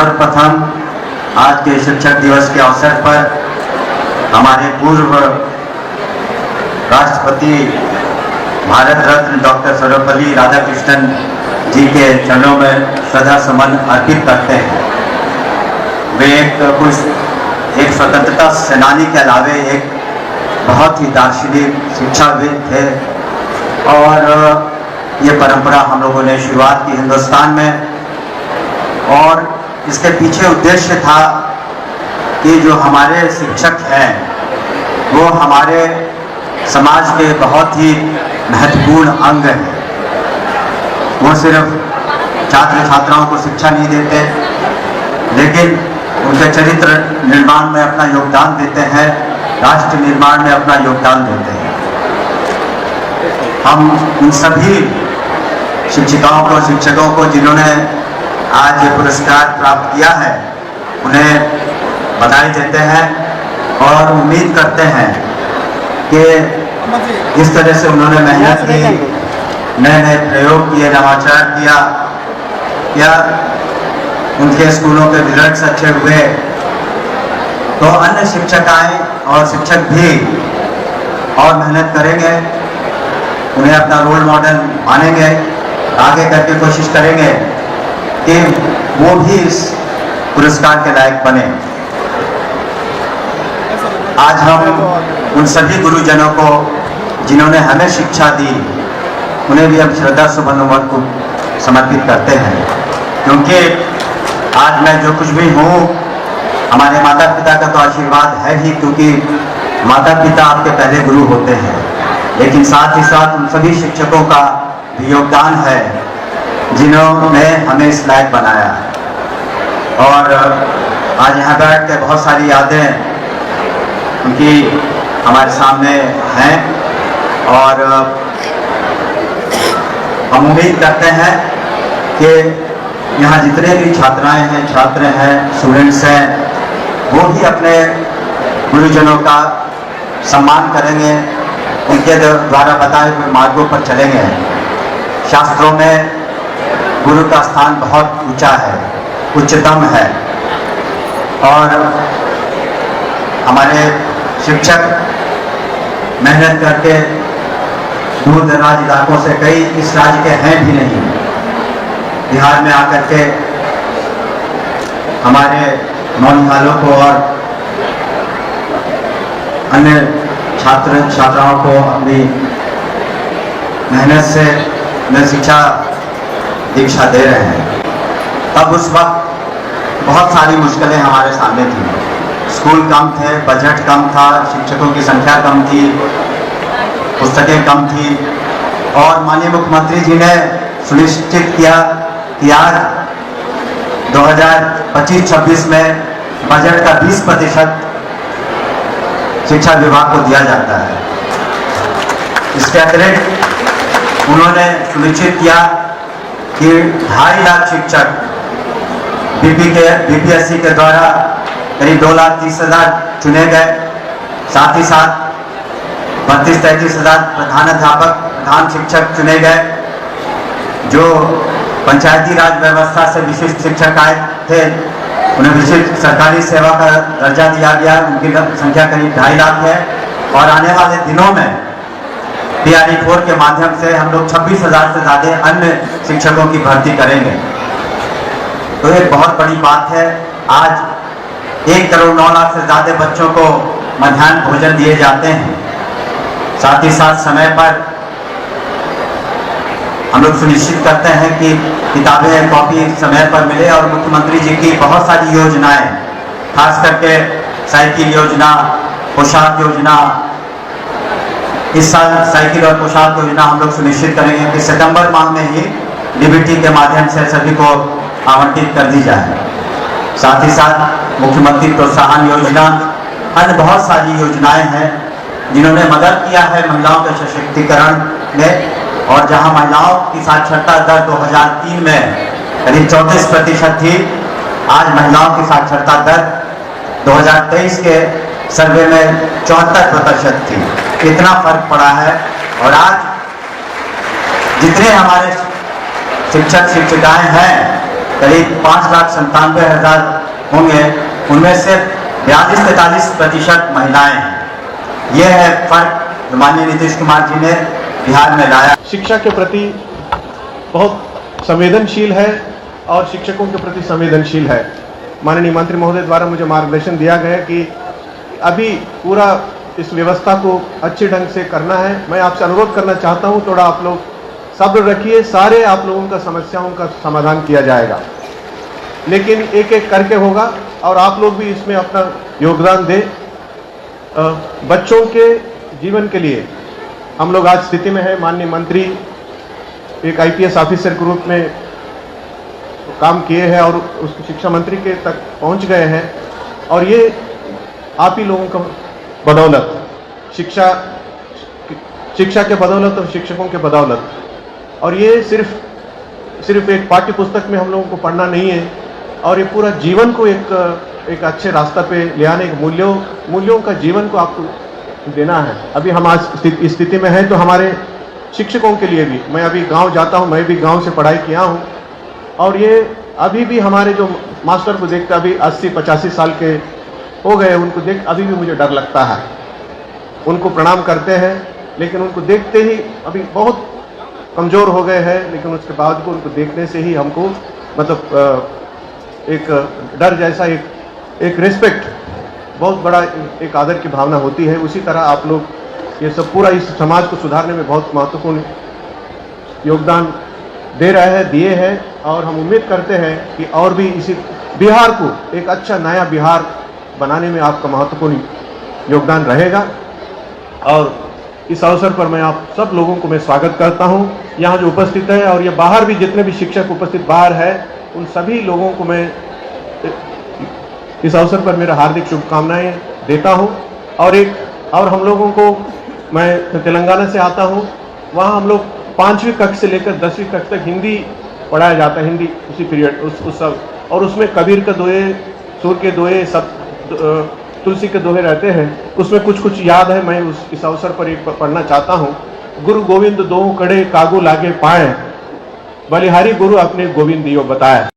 सर्वप्रथम आज के शिक्षक दिवस के अवसर पर हमारे पूर्व राष्ट्रपति भारत रत्न डॉक्टर सर्वपल्ली राधाकृष्णन जी के चरणों में श्रद्धा सुमन अर्पित करते हैं। वे एक स्वतंत्रता सेनानी के अलावे एक बहुत ही दार्शनिक शिक्षाविद थे और ये परंपरा हम लोगों ने शुरुआत की हिंदुस्तान में, और इसके पीछे उद्देश्य था कि जो हमारे शिक्षक हैं वो हमारे समाज के बहुत ही महत्वपूर्ण अंग हैं। वो सिर्फ छात्र छात्राओं को शिक्षा नहीं देते, लेकिन उनके चरित्र निर्माण में अपना योगदान देते हैं, राष्ट्र निर्माण में अपना योगदान देते हैं। हम उन सभी शिक्षिकाओं को, शिक्षकों को जिन्होंने आज ये पुरस्कार प्राप्त किया है, उन्हें बधाई देते हैं और उम्मीद करते हैं कि जिस तरह से उन्होंने मेहनत की, नए नए प्रयोग किए, नवाचार किया, या उनके स्कूलों के रिजल्ट्स अच्छे हुए, तो अन्य शिक्षिकाएं और शिक्षक भी और मेहनत करेंगे, उन्हें अपना रोल मॉडल मानेंगे, आगे करके कोशिश करेंगे कि वो भी इस पुरस्कार के लायक बने। आज हम उन सभी गुरुजनों को जिन्होंने हमें शिक्षा दी, उन्हें भी हम श्रद्धा सुमन को समर्पित करते हैं, क्योंकि आज मैं जो कुछ भी हूँ हमारे माता पिता का तो आशीर्वाद है ही, क्योंकि माता पिता आपके पहले गुरु होते हैं, लेकिन साथ ही साथ उन सभी शिक्षकों का भी योगदान है जिन्होंने हमें इस लायक बनाया। और आज यहाँ बैठ के बहुत सारी यादें उनकी हमारे सामने हैं, और हम उम्मीद करते हैं कि यहाँ जितने भी छात्राएं हैं, छात्र हैं, स्टूडेंट्स हैं, वो भी अपने गुरुजनों का सम्मान करेंगे, उनके द्वारा बताए हुए मार्गों पर चलेंगे। शास्त्रों में गुरु का स्थान बहुत ऊंचा है, उच्चतम है, और हमारे शिक्षक मेहनत करके दूर दराज इलाकों से, कई इस राज्य के हैं भी नहीं, बिहार में आकर के हमारे नौनिहालों को और अन्य छात्र छात्राओं को अपनी मेहनत से उन्हें शिक्षा दीक्षा दे रहे हैं। तब उस वक्त बहुत सारी मुश्किलें हमारे सामने थी। स्कूल कम थे, बजट कम था, शिक्षकों की संख्या कम थी, पुस्तकें कम थी, और माननीय मुख्यमंत्री जी ने सुनिश्चित किया कि आज 2025-26 में बजट का 20% शिक्षा विभाग को दिया जाता है। इसके अतिरिक्त उन्होंने सुनिश्चित किया कि 2.5 लाख शिक्षक बीपीएससी के द्वारा करीब 2,30,000 चुने गए। साथ ही साथ 32-33,000 प्रधानाध्यापक, प्रधान शिक्षक चुने गए, जो पंचायती राज व्यवस्था से विशिष्ट शिक्षक आए थे, उन्हें विशिष्ट सरकारी सेवा का दर्जा दिया गया। उनकी संख्या करीब 2.5 लाख है, और आने वाले दिनों में PRE4 के माध्यम से हम लोग 26,000 से ज़्यादा अन्य शिक्षकों की भर्ती करेंगे। तो एक बहुत बड़ी बात है। आज 1 करोड़ 9 लाख से ज़्यादा बच्चों को मध्याह्न भोजन दिए जाते हैं। साथ ही साथ समय पर हम लोग सुनिश्चित करते हैं कि किताबें, कॉपी समय पर मिले, और मुख्यमंत्री जी की बहुत सारी योजनाएं, खास करके साइकिल योजना, पोशाक योजना, इस साल साइकिल और पोशाक योजना हम लोग सुनिश्चित करेंगे कि सितंबर माह में ही डीबीटी के माध्यम से सभी को आवंटित कर दी जाए। साथ ही साथ मुख्यमंत्री प्रोत्साहन योजना, अन्य बहुत सारी योजनाएं हैं जिन्होंने मदद किया है महिलाओं के सशक्तिकरण में। और जहां महिलाओं की साक्षरता दर 2003 में करीब 34% थी, आज महिलाओं की साक्षरता दर 2023 के सर्वे में 74% थी। इतना फर्क पड़ा है। और आज जितने हमारे शिक्षक शिक्षिकाएं हैं करीब 5,97,000 होंगे, उनमें से 42-43% महिलाएं हैं। यह है फर्क माननीय नीतीश कुमार जी ने बिहार में लाया। शिक्षा के प्रति बहुत संवेदनशील है और शिक्षकों के प्रति संवेदनशील है। माननीय मंत्री महोदय द्वारा मुझे मार्गदर्शन दिया गया कि अभी पूरा इस व्यवस्था को अच्छे ढंग से करना है। मैं आपसे अनुरोध करना चाहता हूं, थोड़ा आप लोग सब्र रखिए, सारे आप लोगों का समस्याओं का समाधान किया जाएगा, लेकिन एक एक करके होगा और आप लोग भी इसमें अपना योगदान दें। बच्चों के जीवन के लिए हम लोग आज स्थिति में है। माननीय मंत्री एक IPS ऑफिसर के रूप में काम किए हैं और उस शिक्षा मंत्री के तक पहुंच गए हैं, और ये आप ही लोगों का बदौलत, शिक्षा के बदौलत और शिक्षकों के बदौलत। और ये सिर्फ एक पाठ्य पुस्तक में हम लोगों को पढ़ना नहीं है, और ये पूरा जीवन को एक अच्छे रास्ता पे ले आने के मूल्यों का जीवन को आपको देना है। अभी हम आज इस स्थिति में हैं तो हमारे शिक्षकों के लिए भी, मैं अभी गांव जाता हूं, मैं भी गांव से पढ़ाई किया हूं, और ये अभी भी हमारे जो मास्टर को देखते अभी 80-85 साल के हो गए, उनको देख अभी भी मुझे डर लगता है। उनको प्रणाम करते हैं, लेकिन उनको देखते ही अभी बहुत कमज़ोर हो गए हैं, लेकिन उसके बाद को उनको देखने से ही हमको मतलब एक डर जैसा, एक रिस्पेक्ट, बहुत बड़ा एक आदर की भावना होती है। उसी तरह आप लोग ये सब पूरा इस समाज को सुधारने में बहुत महत्वपूर्ण योगदान दे रहे हैं, दिए हैं, और हम उम्मीद करते हैं कि और भी इसी बिहार को एक अच्छा नया बिहार बनाने में आपका महत्वपूर्ण योगदान रहेगा। और इस अवसर पर मैं आप सब लोगों को मैं स्वागत करता हूं, यहाँ जो उपस्थित है, और ये बाहर भी जितने भी शिक्षक उपस्थित बाहर है, उन सभी लोगों को मैं इस अवसर पर मेरा हार्दिक शुभकामनाएं देता हूं। और हम लोगों को, मैं तेलंगाना से आता हूं, वहाँ हम लोग 5वीं कक्षा से लेकर 10वीं कक्षा तक हिंदी पढ़ाया जाता है, हिंदी उसी पीरियड उस सब, और उसमें कबीर के दोहे, सूर के दोहे, सब तुलसी के दोहे रहते हैं, उसमें कुछ याद है। मैं इस अवसर पर एक पढ़ना चाहता हूँ। गुरु गोविंद दोहु कड़े कागू लागे पाए, बलिहारी गुरु अपने गोविंद दियो बताए।